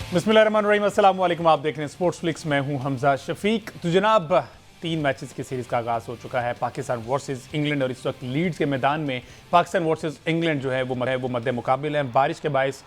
बिस्मिल्लाहिर्रहमानिर्रहीम, अस्सलाम वालेकुम। आप देख रहे हैं स्पोर्ट्स फ्लिक्स। मैं हूं हमजा शफीक। तो जनाब 3 मैचेस की सीरीज़ का आगाज़ हो चुका है, पाकिस्तान वर्सेस इंग्लैंड, और इस वक्त लीड्स के मैदान में पाकिस्तान वर्सेस इंग्लैंड जो है वो मद्दे मुकाबिल है। बारिश के बायस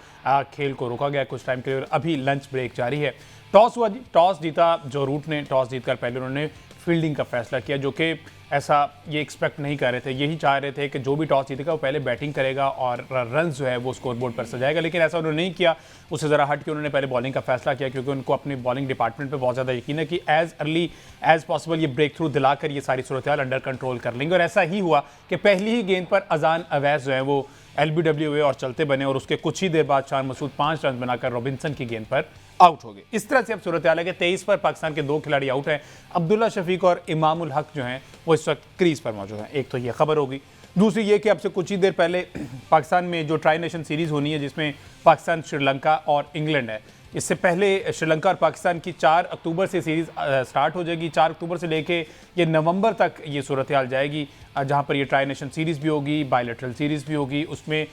खेल को रोका गया कुछ टाइम के लिए और अभी लंच ब्रेक जारी है। टॉस हुआ जी, टॉस जीता जो रूट ने। टॉस जीतकर पहले उन्होंने फील्डिंग का फैसला किया, जो कि ऐसा ये एक्सपेक्ट नहीं कर रहे थे। यही चाह रहे थे कि जो भी टॉस जीतेगा वो पहले बैटिंग करेगा और रन जो है वो स्कोर बोर्ड पर सजाएगा, लेकिन ऐसा उन्होंने नहीं किया। उससे ज़रा हट के उन्होंने पहले बॉलिंग का फैसला किया, क्योंकि उनको अपनी बॉलिंग डिपार्टमेंट पे बहुत ज़्यादा यकीन है कि एज़ अर्ली एज़ पॉसिबल ये ब्रेक थ्रू दिलाकर ये सारी सूरत हाल अंडर कंट्रोल कर लेंगे। और ऐसा ही हुआ कि पहली ही गेंद पर अजान अवैस जो है वो LBW हुए और चलते बने, और उसके कुछ ही देर बाद शान मसूद 5 रन बनाकर रॉबिन्सन की गेंद पर आउट हो गए। इस तरह से अब सूरत हाल है कि 23 पर पाकिस्तान के 2 खिलाड़ी आउट हैं। अब्दुल्ला शफीक और इमामुल हक जो हैं वो इस वक्त क्रीज पर मौजूद हैं। एक तो ये खबर होगी, दूसरी ये कि अब से कुछ ही देर पहले पाकिस्तान में जो ट्राई नेशन सीरीज़ होनी है, जिसमें पाकिस्तान, श्रीलंका और इंग्लैंड है, इससे पहले श्रीलंका और पाकिस्तान की 4 अक्टूबर से सीरीज़ स्टार्ट हो जाएगी। 4 अक्टूबर से लेके ये नवंबर तक ये सूरत हाल जाएगी, जहाँ पर ये ट्राई नेशन सीरीज़ भी होगी, बायलैटरल सीरीज़ भी होगी। उसमें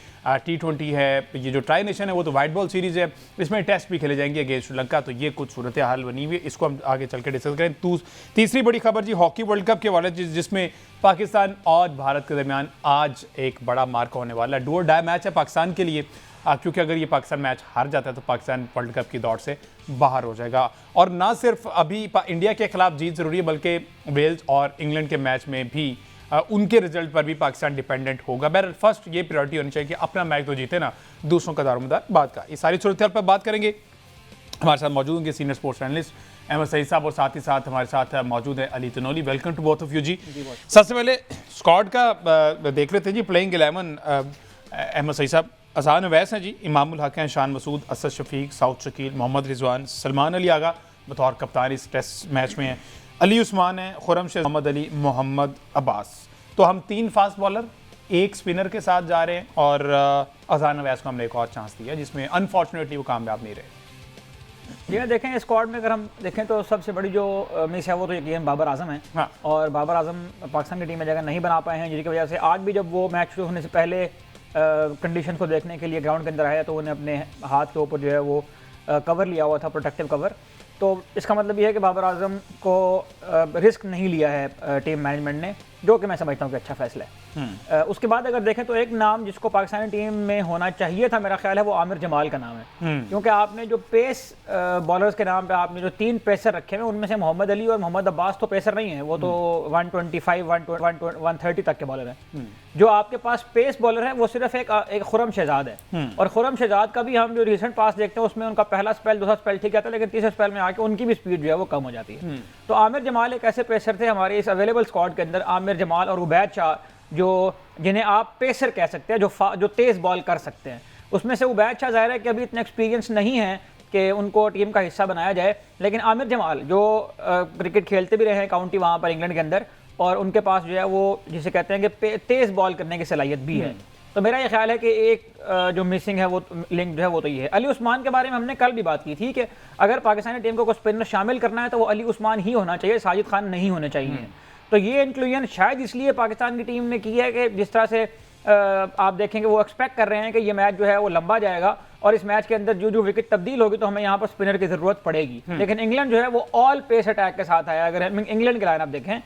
T20 है, ये जो ट्राई नेशन है वो तो वाइट बॉल सीरीज़ है, इसमें टेस्ट भी खेले जाएंगे अगेंस्ट श्रीलंका। तो ये कुछ सूरत हाल बनी हुई है, इसको हम आगे चल के डिस्कस करें। तीसरी बड़ी खबर जी, हॉकी वर्ल्ड कप के वाले, जिसमें पाकिस्तान और भारत के दरमियान आज एक बड़ा मार्का होने वाला है। डू और डाई मैच है पाकिस्तान के लिए, क्योंकि अगर ये पाकिस्तान मैच हार जाता है तो पाकिस्तान वर्ल्ड कप की दौड़ से बाहर हो जाएगा। और ना सिर्फ अभी इंडिया के खिलाफ जीत ज़रूरी है, बल्कि वेल्स और इंग्लैंड के मैच में भी उनके रिजल्ट पर भी पाकिस्तान डिपेंडेंट होगा। बहरहाल फर्स्ट ये प्रायोरिटी होनी चाहिए कि अपना मैच तो जीते ना, दूसरों का दारोमदार बाद का। ये सारी सूरत पर बात करेंगे। हमारे साथ मौजूद होंगे senior sports analyst Ahmed Saeed साहब, और साथ ही साथ हमारे साथ मौजूद है Ali Tanoli. Welcome to both of you ji. सबसे पहले स्क्वाड का देख रहे थे जी, प्लेइंग 11 अहमद सईद साहब, अजान अवैस हैं जी, इमामुल हक हैं, शान मसूद, असद शफीक, साउद शकील, मोहम्मद रिजवान, सलमान अली आगा बतौर कप्तान इस टेस्ट मैच में हैं, अली उस्मान है, खुरम शेख, मोहम्मद अली, मोहम्मद अब्बास। तो हम 3 फास्ट बॉलर, 1 स्पिनर के साथ जा रहे हैं, और अजान अवैस को हमने एक और चांस दिया, जिसमें अनफॉर्चुनेटली वो कामयाब नहीं रहे। जी हाँ, देखें स्क्वाड में अगर हम देखें तो सबसे बड़ी जो मिस है वो तो यकीन बाबर आजम है। हाँ। और बाबर आजम पाकिस्तान की टीम में जगह नहीं बना पाए हैं, जिसकी वजह से आज भी जब वो मैच शुरू होने से पहले कंडीशन को देखने के लिए ग्राउंड के अंदर आया तो उन्हें अपने हाथ के ऊपर जो है वो कवर लिया हुआ था, प्रोटेक्टिव कवर। तो इसका मतलब ये है कि बाबर आजम को रिस्क नहीं लिया है टीम मैनेजमेंट ने, जो कि मैं समझता हूँ कि अच्छा फैसला है। उसके बाद अगर देखें तो एक नाम जिसको पाकिस्तानी टीम में होना चाहिए था, मेरा ख्याल है वो आमिर जमाल का नाम है। क्योंकि आपने जो पेस बॉलर्स के नाम पे आपने जो 3 पेसर रखे हुए, उनमें से मोहम्मद अली और मोहम्मद अब्बास तो पेसर नहीं है, वो तो 125, 130 तक के बॉलर हैं। जो आपके पास पेस बॉलर है वो सिर्फ एक खुरम शहजाद है, और खुरम शहजाद का भी हम जो रिसेंट पास देखते हैं उसमें उनका पहला स्पेल, दूसरा स्पेल ठीक आता है, लेकिन तीसरे स्पेल में आके उनकी भी स्पीड जो है वो कम हो जाती है। तो आमिर जमाल एक ऐसे पेसर थे हमारे इस अवेलेबल स्क्वाड के अंदर, आमिर जमाल और उबैद शाह, जो जिन्हें आप पेसर कह सकते हैं, जो तेज बॉल कर सकते हैं। उसमें से उबैद शाह जाहिर है कि अभी इतना एक्सपीरियंस नहीं है कि उनको टीम का हिस्सा बनाया जाए, लेकिन आमिर जमाल जो क्रिकेट खेलते भी रहे हैं काउंटी वहाँ पर इंग्लैंड के अंदर, और उनके पास जो है वो जिसे कहते हैं कि तेज बॉल करने की सलाहियत भी है। तो मेरा ये ख्याल है कि एक जो मिसिंग है वो लिंक जो है वो तो ये है। अली उस्मान के बारे में हमने कल भी बात की थी कि अगर पाकिस्तानी टीम को कोई स्पिनर शामिल करना है तो वो अली उस्मान ही होना चाहिए, साजिद खान नहीं होने चाहिए। तो ये इंक्लूजन शायद इसलिए पाकिस्तान की टीम ने की है कि जिस तरह से आप देखेंगे वो एक्सपेक्ट कर रहे हैं कि ये मैच जो है वो लंबा जाएगा, और इस मैच के अंदर जो विकेट तब्दील होगी तो हमें यहाँ पर स्पिनर की जरूरत पड़ेगी। लेकिन इंग्लैंड जो है वो ऑल पेस अटैक के साथ आया। अगर हम इंग्लैंड की लाइनअप देखें,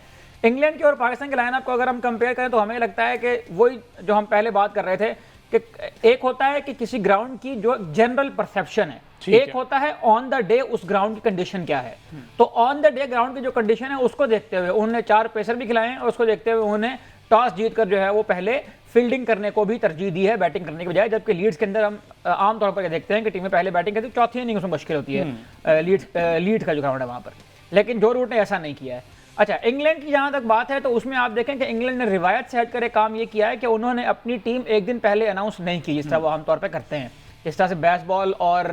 इंग्लैंड की और पाकिस्तान की लाइनअप को अगर हम कंपेयर करें तो हमें लगता है कि वही जो हम पहले बात कर रहे थे कि एक होता है कि किसी ग्राउंड की जो जनरल परसेप्शन है, एक होता है ऑन द डे उस ग्राउंड की कंडीशन क्या है। तो ऑन द डे ग्राउंड की जो कंडीशन है उसको देखते हुए उन्होंने 4 पेसर भी खिलाए हैं, और उसको देखते हुए उन्होंने टॉस जीतकर जो है वो पहले फील्डिंग करने को भी तरजीह दी है बैटिंग करने के बजाय। जबकि लीड्स के अंदर हम आमतौर पर देखते हैं कि टीमें पहले बैटिंग करती है, चौथी इनिंग उसमें मुश्किल होती है लीड्स का जो ग्राउंड है वहाँ पर, लेकिन जो रूट ने ऐसा नहीं किया है। अच्छा, इंग्लैंड की जहाँ तक बात है तो उसमें आप देखें कि इंग्लैंड ने रिवायत से हटकर एक काम ये किया है कि उन्होंने अपनी टीम एक दिन पहले अनाउंस नहीं की, जिस तरह वो आमतौर पर करते हैं। जिस तरह से बेसबॉल और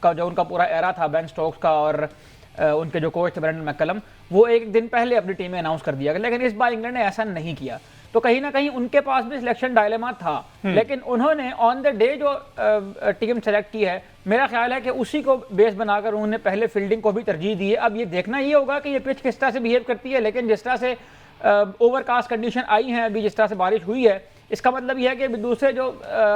का जो उनका पूरा एरा था बेन स्टोक्स का, और उनके जो कोच थे ब्रेंडन मैकलम, वो एक दिन पहले अपनी टीम में अनाउंस कर दिया गया। लेकिन इस बार इंग्लैंड ने ऐसा नहीं किया, तो कहीं ना कहीं उनके पास भी सिलेक्शन डायलेमा था, लेकिन उन्होंने ऑन द डे जो टीम सेलेक्ट की है, मेरा ख्याल है कि उसी को बेस बनाकर उन्होंने पहले फील्डिंग को भी तरजीह दी है। अब ये देखना ये होगा कि ये पिच किस तरह से बिहेव करती है, लेकिन जिस तरह से ओवरकास्ट कंडीशन आई हैं अभी, जिस तरह से बारिश हुई है, इसका मतलब यह है कि दूसरे जो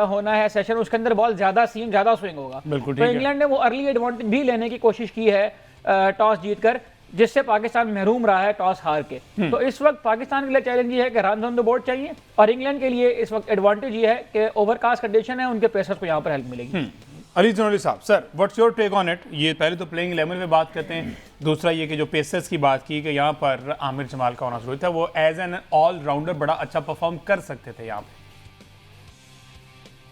होना है सेशन उसके अंदर बॉल ज्यादा सीम ज्यादा स्विंग होगा। बिल्कुल तो इंग्लैंड ने वो अर्ली एडवांटेज भी लेने की कोशिश की है टॉस जीतकर, जिससे पाकिस्तान महरूम रहा है टॉस हार के। तो इस वक्त पाकिस्तान के लिए चैलेंज ये है कि रन ऑन द बोर्ड चाहिए, और इंग्लैंड के लिए इस वक्त एडवांटेज ये है कि ओवरकास्ट कंडीशन है, उनके पेसर्स को यहाँ पर हेल्प मिलेगी। अली जनोली साहब, sir what's your take on it? ये पहले तो प्लेइंग 11 में बात करते हैं, दूसरा ये कि जो पेसर्स की बात की कि यहाँ पर आमिर जमाल का होना जरूरी था, वो एज एन ऑलराउंडर बड़ा अच्छा परफॉर्म कर सकते थे यहाँ पे।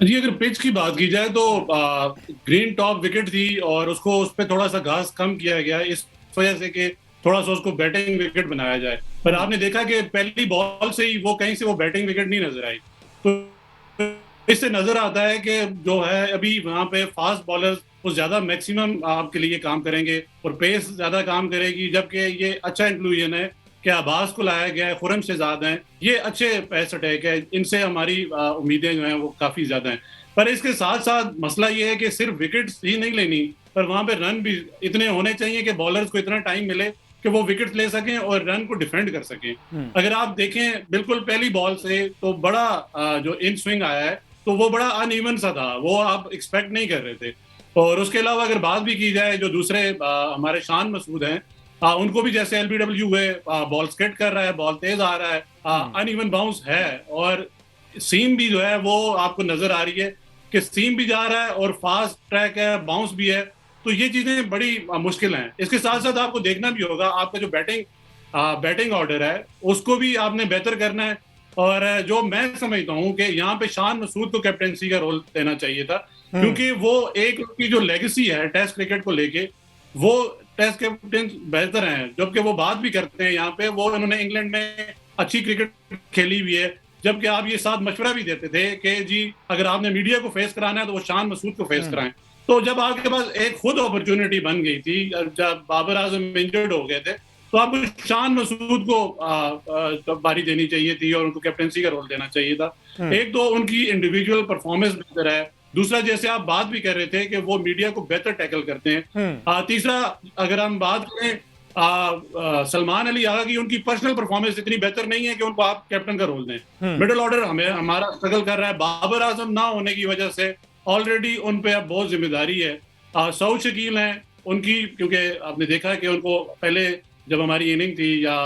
जी, अगर पिच की बात की जाए तो ग्रीन टॉप विकेट थी और उसको उस पर थोड़ा सा घास कम किया गया इस वजह से कि थोड़ा सा उसको बैटिंग विकेट बनाया जाए। पर आपने देखा कि पहली बॉल से ही वो कहीं से वो बैटिंग विकेट नहीं नजर आई। तो इससे नजर आता है कि जो है अभी वहां पे फास्ट बॉलर्स वो ज्यादा मैक्सिमम आपके लिए काम करेंगे और पेस ज्यादा काम करेगी, जबकि ये अच्छा इंक्लूजन है कि अब्बास को लाया गया है, खुरम शहजाद हैं, ये अच्छे पेस अटैक है, इनसे हमारी उम्मीदें जो हैं वो काफी ज्यादा हैं। पर इसके साथ साथ मसला ये है कि सिर्फ विकेट्स ही नहीं लेनी, पर वहां पे रन भी इतने होने चाहिए कि बॉलर्स को इतना टाइम मिले कि वो विकेट ले सकें और रन को डिफेंड कर सकें। अगर आप देखें बिल्कुल पहली बॉल से तो बड़ा जो इन स्विंग आया है तो वो बड़ा अनइवन सा था, वो आप एक्सपेक्ट नहीं कर रहे थे। और उसके अलावा अगर बात भी की जाए जो दूसरे हमारे शान मसूद हैं, उनको भी जैसे एलबीडब्ल्यू है, बॉल स्केट कर रहा है, बॉल तेज आ रहा है, अनइवन बाउंस है और सीम भी जो है वो आपको नजर आ रही है कि सीम भी जा रहा है और फास्ट ट्रैक है, बाउंस भी है। तो ये चीजें बड़ी मुश्किल हैं। इसके साथ साथ आपको देखना भी होगा आपका जो बैटिंग ऑर्डर है उसको भी आपने बेहतर करना है। और जो मैं समझता हूँ कि यहाँ पे शान मसूद को कैप्टेंसी का रोल देना चाहिए था, क्योंकि वो एक उनकी जो लेगेसी है टेस्ट क्रिकेट को लेके, वो टेस्ट कैप्टन बेहतर हैं, जबकि वो बात भी करते हैं यहाँ पे, वो इन्होंने इंग्लैंड में अच्छी क्रिकेट खेली हुई है। जबकि आप ये साथ मशवरा भी देते थे कि जी अगर आपने मीडिया को फेस कराना है तो वो शान मसूद को फेस कराएं। तो जब आपके पास एक खुद अपॉर्चुनिटी बन गई थी, जब बाबर आजम इंजर्ड हो गए थे, तो आपको शान मसूद को बारी देनी चाहिए थी और उनको कैप्टेंसी का रोल देना चाहिए था। एक तो उनकी इंडिविजुअल परफॉर्मेंस बेहतर है, दूसरा जैसे आप बात भी कर रहे थे कि वो मीडिया को बेहतर टैकल करते हैं, तीसरा अगर हम बात करें सलमान अली आगा की, उनकी पर्सनल परफॉर्मेंस इतनी बेहतर नहीं है कि उनको आप कैप्टन का रोल दें। मिडिल ऑर्डर हमारा स्ट्रगल कर रहा है, बाबर आजम ना होने की वजह से ऑलरेडी उन पे अब बहुत जिम्मेदारी है। सऊद शकील हैं उनकी, क्योंकि आपने देखा कि उनको पहले जब हमारी इनिंग थी या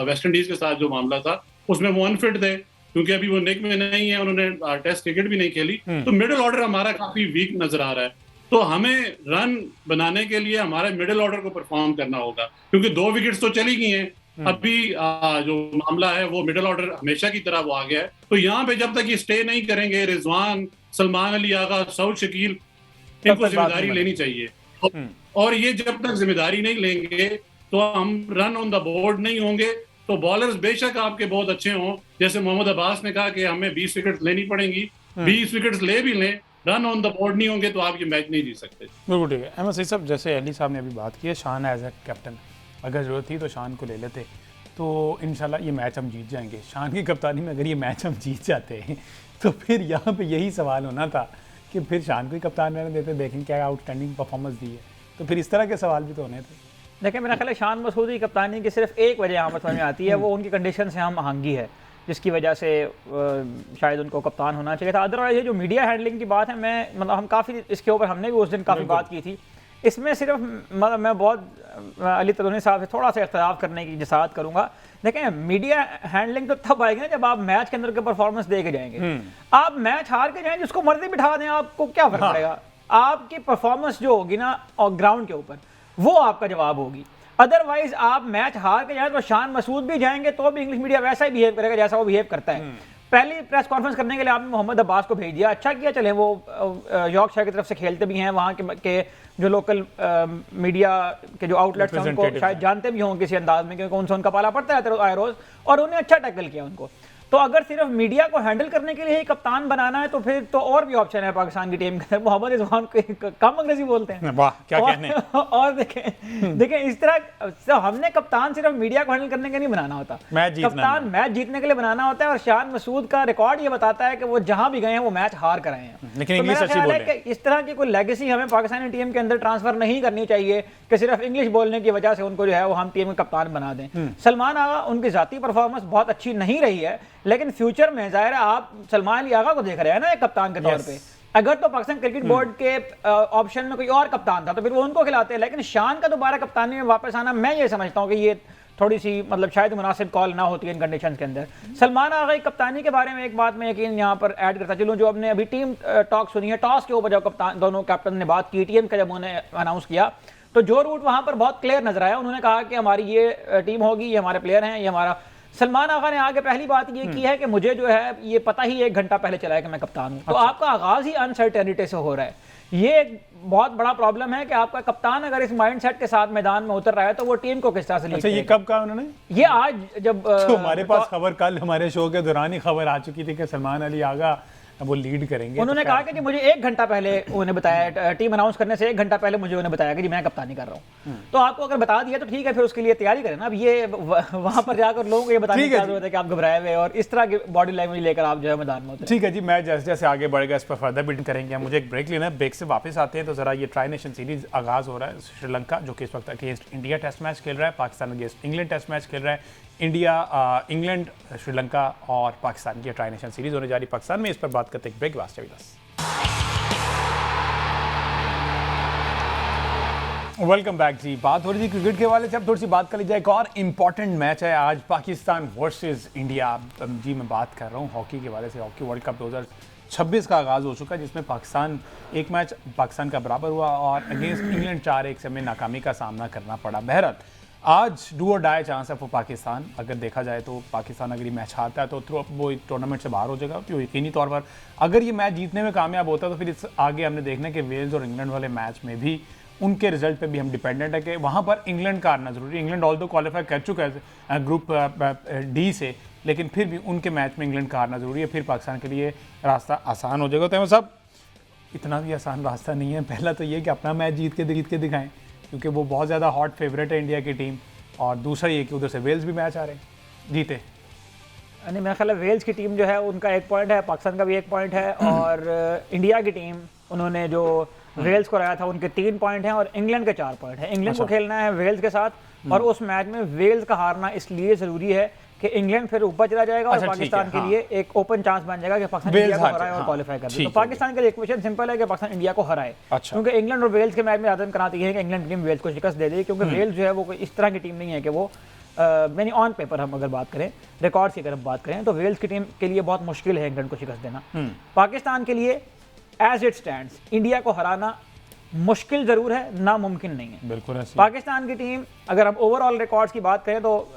वेस्ट इंडीज के साथ जो मामला था उसमें वो अनफिट थे, क्योंकि अभी वो नेक में नहीं है, उन्होंने टेस्ट क्रिकेट भी नहीं खेली। तो मिडिल ऑर्डर हमारा काफी वीक नजर आ रहा है। तो हमें रन बनाने के लिए हमारे मिडिल ऑर्डर को परफॉर्म करना होगा, क्योंकि 2 विकेट्स तो चली गई हैं। अभी जो मामला है वो मिडिल ऑर्डर हमेशा की तरह वो आ गया है। तो यहाँ पे जब तक ये स्टे नहीं करेंगे, रिजवान, सलमान अली आगा, सऊद शकील, इनको जिम्मेदारी लेनी चाहिए। और ये जब तक जिम्मेदारी नहीं लेंगे तो हम रन ऑन द बोर्ड नहीं होंगे। तो बॉलर्स बेशक आपके बहुत अच्छे हों, जैसे मोहम्मद अब्बास ने कहा कि हमें 20 विकेट्स लेनी पड़ेंगी, 20 विकेट्स ले भी लें, रन ऑन द बोर्ड नहीं होंगे तो आप ये मैच नहीं जीत सकते। बिल्कुल ठीक है अहमद सईद साहब, जैसे अली साहब ने अभी बात की है, शान एज ए कैप्टन अगर जरूरत थी तो शान को ले लेते तो इंशाल्लाह ये मैच हम जीत जाएंगे। शान की कप्तानी में अगर ये मैच हम जीत जाते हैं तो फिर यहाँ पे यही सवाल होना था कि फिर शान को ही कप्तान रहने देते, देखें क्या आउटस्टैंडिंग परफॉर्मेंस दी है, तो फिर इस तरह के सवाल भी तो होने थे। देखिए मेरा ख्याल है शान मसूद की कप्तानी की सिर्फ एक वजह यहाँ पर समझ में आती है, वो उनकी कंडीशन से हम आहंगी है, जिसकी वजह से शायद उनको कप्तान होना चाहिए था। अदरवाइज ये जो मीडिया हैंडलिंग की बात है, मतलब हम काफ़ी इसके ऊपर हमने भी उस दिन काफ़ी बात की थी। इसमें सिर्फ मतलब मैं बहुत अली तदोनी साहब से थोड़ा सा इख्तिलाफ करने की जसात करूँगा। देखें मीडिया हैंडलिंग तो तब आएगी ना जब आप मैच के अंदर के परफॉर्मेंस दे के जाएंगे। आप मैच हार के जाएं, जिसको मर्जी बिठा दें, आपको क्या फर्क पड़ेगा? आपकी परफॉर्मेंस जो होगी ना और ग्राउंड के ऊपर, वो आपका जवाब होगी। अदरवाइज आप मैच हार के जाए तो शान मसूद भी जाएंगे तो भी इंग्लिश मीडिया वैसा ही बिहेव करेगा जैसा वो बिहेव करता है। पहली प्रेस कॉन्फ्रेंस करने के लिए आपने मोहम्मद अब्बास को भेज दिया, अच्छा किया, चले वो यॉर्कशायर की तरफ से खेलते भी हैं, वहाँ के जो लोकल मीडिया के जो आउटलेट्स हैं उनको शायद जानते भी हों किसी अंदाज में, क्योंकि उनसे उनका पाला पड़ता है आए रोज, और उन्हें अच्छा टैकल किया उनको। तो अगर सिर्फ मीडिया को हैंडल करने के लिए ही कप्तान बनाना है तो फिर तो और भी ऑप्शन है पाकिस्तान की टीम के। मोहम्मद रिजवान को कम अंग्रेजी बोलते हैं, वाह क्या कहने। और देखें इस तरह तो हमने कप्तान सिर्फ मीडिया को हैंडल करने के नहीं बनाना होता, कप्तान मैच जीतने के लिए बनाना होता है। और शान मसूद का रिकॉर्ड ये बताता है कि वो जहां भी गए हैं वो मैच हार कर आए हैं। लेकिन तो मेरा ख्याल है कि इस तरह की कोई लेगेसी हमें पाकिस्तानी टीम के अंदर ट्रांसफर नहीं करनी चाहिए कि सिर्फ इंग्लिश बोलने की वजह से उनको जो है वो हम टीम में कप्तान बना दें। सलमान आगा उनकी जाती परफॉर्मेंस बहुत अच्छी नहीं रही है, लेकिन फ्यूचर में जाहिर है आप सलमान अली आगा को देख रहे हैं ना एक कप्तान के तौर पे। अगर तो पाकिस्तान क्रिकेट बोर्ड के ऑप्शन में कोई और कप्तान था तो फिर वो उनको खिलाते हैं, लेकिन शान का दोबारा कप्तानी में वापस आना मैं ये समझता हूँ कि ये थोड़ी सी मतलब शायद मुनासिब कॉल ना होती है इन कंडीशंस के अंदर। सलमान आगा की कप्तानी के बारे में एक बात मैं यकीन यहाँ पर ऐड करता चलूँ, जो हमने अभी टीम टॉक सुनी है, टॉस के ऊपर जब कप्तान दोनों कैप्टन ने बात की, टीम का जब उन्होंने अनाउंस किया तो जो रूट वहाँ पर बहुत क्लियर नजर आया। उन्होंने कहा कि हमारी ये टीम होगी, ये हमारे प्लेयर हैं, ये हमारा। सलमान आगा ने आगे पहली बात ये की है कि मुझे जो है ये पता ही 1 घंटा पहले चला है कि मैं कप्तान हूँ। तो आपका आगाज ही अनसर्टेनिटी से हो रहा है। ये एक बहुत बड़ा प्रॉब्लम है कि आपका कप्तान अगर इस माइंडसेट के साथ मैदान में उतर रहा है तो वो टीम को किस तरह से लीड अच्छा, ये कब कहा उन्होंने? ये आज जब तो हमारे पास खबर कल हमारे शो के दौरान ही खबर आ चुकी थी कि सलमान अली आगा वो लीड करेंगे। उन्होंने कहा कि जी मुझे 1 घंटा पहले उन्हें बताया, टीम अनाउंस करने से 1 घंटा पहले मुझे उन्हें बताया कि जी मैं कप्तानी कर रहा हूँ। तो आपको अगर बता दिया तो ठीक है, फिर उसके लिए तैयारी करें ना। अब ये वहां पर जाकर लोगों को ये बताने की जरूरत है कि आप घबराए हुए और इस तरह की बॉडी लैंग्वेज लेकर आप जो है मैदान में उतरे। ठीक है जी, मैं जैसे जैसे आगे बढ़ेगा इस पर फर्दर बिल्ड करेंगे। मुझे एक ब्रेक लेना है, ब्रेक से वापस आते हैं तो जरा ये ट्राई नेशन सीरीज आगाज हो रहा है। श्रीलंका जो कि इस वक्त अगेंस्ट इंडिया टेस्ट मैच खेल रहा है, Pakistan against England test match खेल रहा है, इंडिया इंग्लैंड श्रीलंका और पाकिस्तान की ट्राई नेशन सीरीज होने जा रही पाकिस्तान में। इस पर बात करते हैं, ब्रेक वास्ते विद अस। वेलकम बैक जी। बात हो रही थी क्रिकेट के हवाले से, अब थोड़ी सी बात कर ली जाए। एक और इम्पॉर्टेंट मैच है आज, पाकिस्तान वर्सेस इंडिया। जी मैं बात कर रहा हूँ हॉकी के हवाले से। हॉकी वर्ल्ड कप 2026 का आगाज़ हो चुका है, जिसमें पाकिस्तान एक मैच पाकिस्तान का बराबर हुआ और अगेंस्ट इंग्लैंड 4-1 से हमें नाकामी का सामना करना पड़ा। बहरहाल आज डू और डाई चांस है फॉर पाकिस्तान। अगर देखा जाए तो पाकिस्तान अगर ये मैच हारता है तो वो टूर्नामेंट से बाहर हो जाएगा। तो यकीनी तौर पर अगर ये मैच जीतने में कामयाब होता है तो फिर इस आगे हमने देखना है कि वेल्स और इंग्लैंड वाले मैच में भी उनके रिजल्ट पे भी हम डिपेंडेंट है कि वहाँ पर इंग्लैंड का आना जरूरी है। इंग्लैंड ऑल दो क्वालिफाई कर चुका है ग्रुप डी से, लेकिन फिर भी उनके मैच में इंग्लैंड का हारना जरूरी है, फिर पाकिस्तान के लिए रास्ता आसान हो जाएगा। तो सब इतना भी आसान रास्ता नहीं है। पहला तो ये कि अपना मैच जीत के दिखाएं, क्योंकि वो बहुत ज़्यादा हॉट फेवरेट है इंडिया की टीम, और दूसरा ये कि उधर से वेल्स भी मैच आ रहे हैं जीते। यानी मेरा ख्याल है वेल्स की टीम जो है उनका 1 पॉइंट है, पाकिस्तान का भी 1 पॉइंट है, और इंडिया की टीम उन्होंने जो वेल्स को हराया था उनके 3 पॉइंट हैं और इंग्लैंड के 4 पॉइंट हैं। इंग्लैंड को खेलना है वेल्स के साथ, और उस मैच में वेल्स का हारना इसलिए ज़रूरी है कि इंग्लैंड फिर ऊपर चला जाएगा और पाकिस्तान के लिए एक ओपन चांस बन जाएगा कि पाकिस्तान इंडिया को हराए और क्वालिफाई कर दे। तो पाकिस्तान के लिए इक्वेशन सिंपल है कि पाकिस्तान इंडिया को हराए, क्योंकि इंग्लैंड और वेल्स के मैच में आदत कराती है कि इंग्लैंड टीम वेल्स को शिकस्त दे दे, क्योंकि वेल्स जो है वो कोई इस तरह की टीम नहीं है कि वो यानी ऑन पेपर हम अगर बात करें, रिकॉर्ड्स की अगर हम बात करें तो वेल्स की टीम के लिए बहुत मुश्किल है इंग्लैंड को शिकस्त देना। पाकिस्तान के लिए एज इट स्टैंड्स इंडिया को हराना मुश्किल जरूर है, नामुमकिन नहीं है। बिल्कुल ऐसे। पाकिस्तान की टीम अगर हम ओवरऑल रिकॉर्ड्स की बात करें तो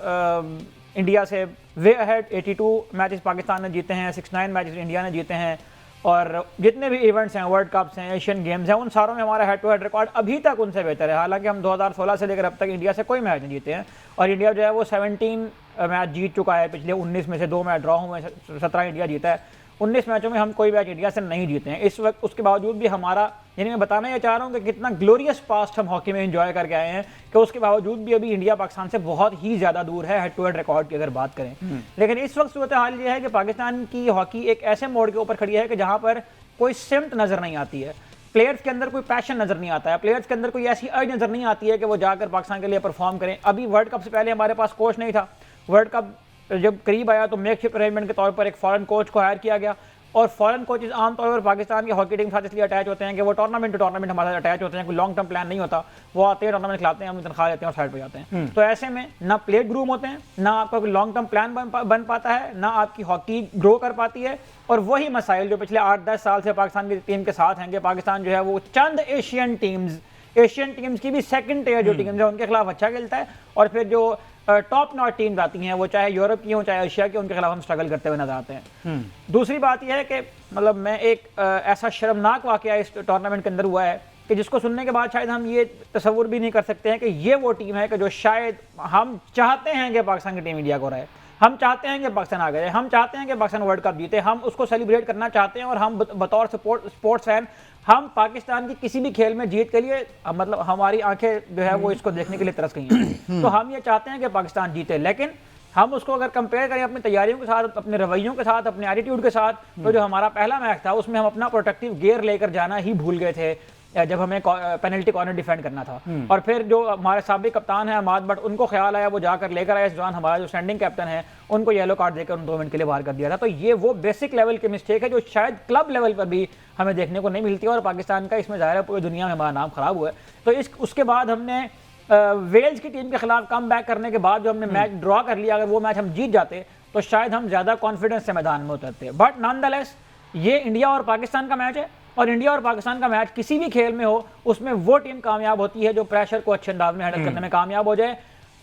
इंडिया से वे अहेड। 82 मैचेस पाकिस्तान ने जीते हैं, 69 मैचेस इंडिया ने जीते हैं, और जितने भी इवेंट्स हैं, वर्ल्ड कप्स हैं, एशियन गेम्स हैं, उन सारों में हमारा हेड टू हेड रिकॉर्ड अभी तक उनसे बेहतर है। हालांकि हम 2016 से लेकर अब तक इंडिया से कोई मैच नहीं जीते हैं, और इंडिया जो है वो 17 मैच जीत चुका है। पिछले 19 में से 2 मैच ड्रॉ हुए, 17 इंडिया जीता है। 19 मैचों में हम कोई मैच इंडिया से नहीं जीते हैं इस वक्त। उसके बावजूद भी हमारा, यानी मैं बताना ये चाह रहा हूँ कि कितना ग्लोरियस पास्ट हम हॉकी में एंजॉय करके आए हैं, कि उसके बावजूद भी अभी इंडिया पाकिस्तान से बहुत ही ज़्यादा दूर है हेड टू हेड रिकॉर्ड की अगर बात करें। लेकिन इस वक्त सूरत हाल ये है कि पाकिस्तान की हॉकी एक ऐसे मोड़ के ऊपर खड़ी है कि जहाँ पर कोई सिमत नज़र नहीं आती है, प्लेयर्स के अंदर कोई पैशन नज़र नहीं आता है, प्लेयर्स के अंदर कोई ऐसी अर्ज नज़र नहीं आती है कि वो जाकर पाकिस्तान के लिए परफॉर्म करें। अभी वर्ल्ड कप से पहले हमारे पास कोच नहीं था, वर्ल्ड कप जब करीब आया तो मेकशिफ्ट अरेंजमेंट के तौर पर एक फॉरेन कोच को हायर किया गया, और फॉरेन कोचेज आमतौर पर पाकिस्तान की हॉकी टीम के साथ इसलिए अटैच होते हैं कि वो टूर्नामेंट टू टूर्नामेंट हमारे साथ अटैच होते हैं, कोई लॉन्ग टर्म प्लान नहीं होता। वो आते हैं, टूर्नामेंट खिलाते हैं, हम तनख्वाह लेते हैं और साइड पे जाते हैं। तो ऐसे में ना प्ले ग्रूम होते हैं, ना आपका कोई लॉन्ग टर्म प्लान बन पाता है, ना आपकी हॉकी ग्रो कर पाती है। और वही मसाइल जो पिछले 8-10 साल से पाकिस्तान की टीम के साथ हैं कि पाकिस्तान जो है वो चंद एशियन टीम्स की भी सेकंड टियर जो टीम्स है उनके खिलाफ अच्छा खेलता है, और फिर जो टॉप नॉट टीम्स आती हैं वो चाहे यूरोप की हो चाहे एशिया की, उनके खिलाफ हम स्ट्रगल करते हुए नजर आते हैं। दूसरी बात यह है कि मतलब मैं एक ऐसा शर्मनाक वाकया इस टूर्नामेंट के अंदर हुआ है कि जिसको सुनने के बाद शायद हम ये तसव्वुर भी नहीं कर सकते हैं कि ये वो टीम है कि जो शायद हम चाहते हैं कि पाकिस्तान की टीम इंडिया को रहे, हम चाहते हैं कि पाकिस्तान आगे जाए, हम चाहते हैं कि पाकिस्तान वर्ल्ड कप जीते, हम उसको सेलिब्रेट करना चाहते हैं, और हम बतौर स्पोर्ट्स फैन हम पाकिस्तान की किसी भी खेल में जीत के लिए मतलब हमारी आंखें जो है वो इसको देखने के लिए तरस गई हैं। तो हम ये चाहते हैं कि पाकिस्तान जीते, लेकिन हम उसको अगर कंपेयर करें अपनी तैयारियों के साथ, अपने रवैयों के साथ, अपने एटीट्यूड के साथ, तो जो हमारा पहला मैच था उसमें हम अपना प्रोटेक्टिव गियर लेकर जाना ही भूल गए थे। जब हमें पेनल्टी कॉर्नर डिफेंड करना था। और फिर जो हमारे साबिक कप्तान है अमाद बट, उनको ख्याल आया, वो जाकर लेकर आया इस दौरान हमारा जो स्टैंडिंग कैप्टन है उनको येलो कार्ड देकर उन 2 मिनट के लिए बाहर कर दिया था। तो ये वो बेसिक लेवल की मिस्टेक है जो शायद क्लब लेवल पर भी हमें देखने को नहीं मिलती, और पाकिस्तान का इसमें ज़ाहिर है पूरी दुनिया में हमारा नाम खराब हुआ है। तो उसके बाद हमने वेल्स की टीम के खिलाफ कम बैक करने के बाद जो हमने मैच ड्रॉ कर लिया, अगर वो मैच हम जीत जाते तो शायद हम ज़्यादा कॉन्फिडेंस से मैदान में उतरते। बट नॉनदलेस ये इंडिया और पाकिस्तान का मैच है, और इंडिया और पाकिस्तान का मैच किसी भी खेल में हो उसमें वो टीम कामयाब होती है जो प्रेशर को अच्छे अंदाज में हैंडल करने में कामयाब हो जाए।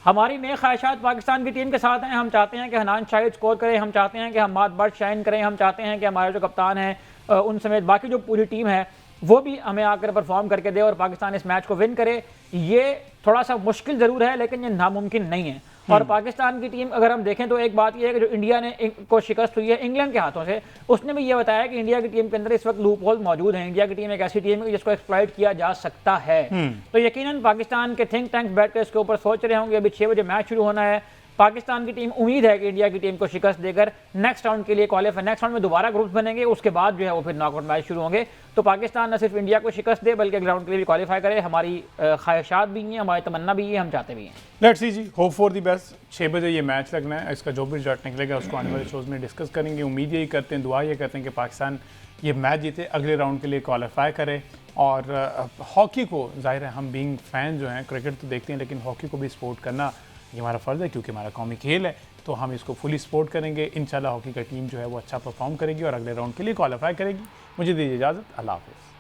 हमारी नए ख्वाहिशात पाकिस्तान की टीम के साथ हैं। हम चाहते हैं कि हनान शाहिद स्कोर करें, हम चाहते हैं कि हमाद बट शाइन करें, हम चाहते हैं कि हमारे जो कप्तान हैं उन समेत बाकी जो पूरी टीम है वो भी हमें आकर परफॉर्म करके दे और पाकिस्तान इस मैच को विन करे। ये थोड़ा सा मुश्किल ज़रूर है लेकिन ये नामुमकिन नहीं है। और पाकिस्तान की टीम अगर हम देखें तो एक बात यह है कि जो इंडिया ने को शिकस्त हुई है इंग्लैंड के हाथों से, उसने भी ये बताया कि इंडिया की टीम के अंदर इस वक्त लूप होल मौजूद है। इंडिया की टीम एक ऐसी टीम है जिसको एक्सप्लॉइट किया जा सकता है। तो यकीनन पाकिस्तान के थिंक टैंक्स बैठकर इसके ऊपर सोच रहे होंगे। अभी 6 बजे मैच शुरू होना है। पाकिस्तान की टीम उम्मीद है कि इंडिया की टीम को शिकस्त देकर नेक्स्ट राउंड के लिए क्वालिफाई, नेक्स्ट राउंड में दोबारा ग्रुप्स बनेंगे, उसके बाद जो है वो फिर नॉकआउट मैच शुरू होंगे। तो पाकिस्तान न सिर्फ इंडिया को शिकस्त दे बल्कि ग्राउंड के लिए भी क्वालिफाई करे। हमारी ख्वाहिशात भी हैं, हमारी तमन्ना भी है, हम चाहते भी हैं। लेट्स सी जी, होप फॉर द बेस्ट। 6 बजे ये मैच लगना है, इसका जो भी रिजल्ट निकलेगा उसको आने वाले शोज़ में डिस्कस करेंगे। उम्मीद यही करते हैं, दुआ ये करते हैं कि पाकिस्तान ये मैच जीते, अगले राउंड के लिए क्वालिफाई करे। और हॉकी को ज़ाहिर है हम बीइंग फैन जो हैं, क्रिकेट तो देखते हैं लेकिन हॉकी को भी सपोर्ट करना ये हमारा फ़र्ज़ है क्योंकि हमारा कौमी खेल है। तो हम इसको फुली सपोर्ट करेंगे। इंशाल्लाह हॉकी का टीम जो है वो अच्छा परफॉर्म करेगी और अगले राउंड के लिए क्वालिफाई करेगी। मुझे दीजिए इजाज़त, अल्लाह हाफ़िज़।